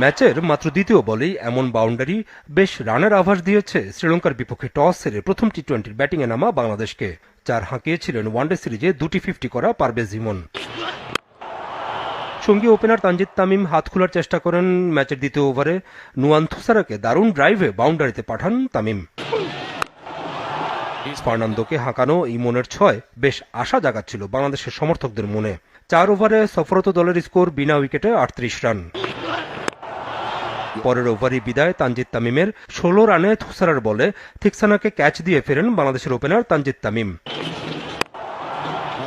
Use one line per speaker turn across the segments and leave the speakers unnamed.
ম্যাচের মাত্র দ্বিতীয় বলেই এমন বাউন্ডারি বেশ রানের আভাস দিয়েছে শ্রীলঙ্কার বিপক্ষে টস হেরে প্রথম টি-20 ব্যাটিংয়ে নামা বাংলাদেশকে। 4 হাঁকিয়েছিলেন ওয়ানডে সিরিজে 2টি 50 করা পারভেজ ইমন। সঙ্গী ওপেনার তানজিদ তামিম হাত খোলার চেষ্টা করেন। ম্যাচের দ্বিতীয় ওভারে নুয়ান থুসারাকে দারুণ ড্রাইভে বাউন্ডারিতে পাঠান তামিম। ফার্নান্দোকে হাঁকানো ইমনের 6 বেশ আশা জাগাচ্ছিল বাংলাদেশের সমর্থকদের মনে। 4 ওভারে সফরত দলের স্কোর বিনা উইকেটে 38 রান। পরের ওভারই বিদায় তানজিদ তামিমের। 16 রানে থুসারার বলে থিকসানাকে ক্যাচ দিয়ে ফেরেন বাংলাদেশের ওপেনার তানজিদ তামিম।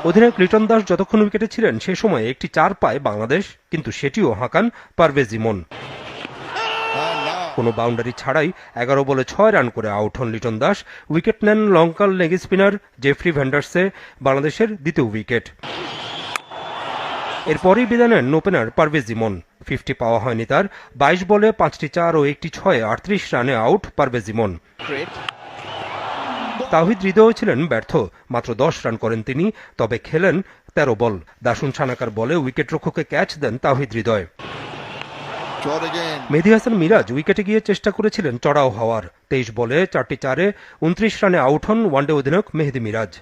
অধিনায়ক লিটন দাস যতক্ষণ উইকেটে ছিলেন সে সময় একটি 4 পায় বাংলাদেশ, কিন্তু সেটিও হাঁকান পারভেজ ইমন। কোনো বাউন্ডারি ছাড়াই 11 বলে 6 রান করে আউট হন লিটন দাস। উইকেট নেন লঙ্কান লেগ স্পিনার জেফ্রি ভ্যান্ডার্সে, বাংলাদেশের দ্বিতীয় উইকেট। এরপরই বিদায় নেন ওপেনার পারভেজ ইমন। 50 পাওয়া হয়নি তার। 22 বলে 5টি 4 ও একটি 6 38 রানে আউট পারভেজ ইমন। তাওহিদ হৃদয় ছিলেন ব্যর্থ, মাত্র 10 রান করেন তিনি, তবে খেলেন 13 বল। দাসুন সানাকার বলে উইকেট রক্ষককে ক্যাচ দেন তাওহিদ হৃদয়। মেহেদী হাসান মিরাজ উইকেটে গিয়ে চেষ্টা করেছিলেন চড়াও হওয়ার। 23 বলে 4টি 4-এ 29 রানে আউট হন ওয়ানডে অধিনায়ক মেহেদী মিরাজ।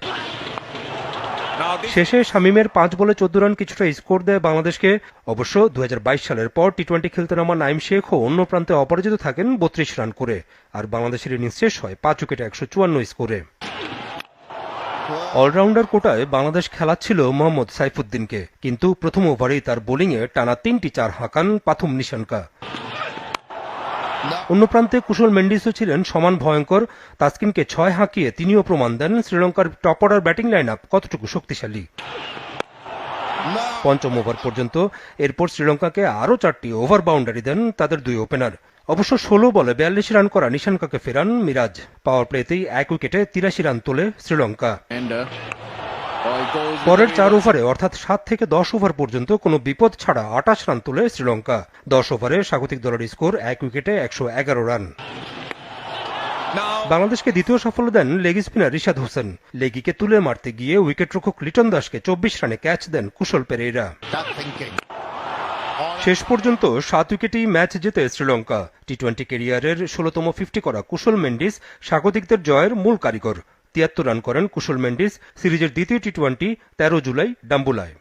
শেষে শামীমের 5 বলে 14 রান কিছুটা স্কোর দেয় বাংলাদেশকে। অবশ্য 2022 সালের পর টি-20 খেলতে নামা নাইম শেখও অন্য প্রান্তে অপরাজিত থাকেন 32 রান করে, আর বাংলাদেশের ইনিংস শেষ হয় 5 উইকেটে 154 স্কোরে। অলরাউন্ডার কোটায় বাংলাদেশ খেলাচ্ছিল মোহাম্মদ সাইফুদ্দিনকে, কিন্তু প্রথম ওভারেই তার বোলিংয়ে টানা 3টি 4 হাঁকান পাথুম নিশানকা। অন্য প্রান্তে কুশল মেন্ডিসও ছিলেন সমান ভয়ঙ্কর। তাসকিনকে 6 হাঁকিয়ে তিনিও প্রমাণ দেন শ্রীলঙ্কার top order batting line up কতটুকু শক্তিশালী। পঞ্চম ওভার পর্যন্ত। এরপর শ্রীলঙ্কাকে আরও 4টি ওভার বাউন্ডারি দেন তাদের 2 ওপেনার। অবশ্য 16 বলে 42 রান করা নিশানকাকে ফেরান মিরাজ। পাওয়ার প্লেতেই 1 উইকেটে 83 রান তোলে শ্রীলঙ্কা। পরের 4 ওভারে অর্থাৎ 7 থেকে 10 ওভার পর্যন্ত কোনো বিপদ ছাড়া 28 রান তোলে শ্রীলঙ্কা। 10 ওভারে স্বাগতিক দলের স্কোর 1 উইকেটে 111 রান। বাংলাদেশকে দ্বিতীয় সাফল্য দেন লেগ স্পিনার রিশাদ হোসেন। লেগিকে তুলে মারতে গিয়ে উইকেটরক্ষক লিটন দাসকে 24 রানে ক্যাচ দেন কুশল পেরেইরা। শেষ পর্যন্ত 7 উইকেটেই ম্যাচ জেতে শ্রীলঙ্কা। টি-20 ক্যারিয়ারের 16তম 50 করা কুশল মেন্ডিস স্বাগতিকদের জয়ের মূল কারিগর। 73 রান করেন কুশল মেন্ডিস। সিরিজের দ্বিতীয় টি-20 13 জুলাই ডাম্বুলায়।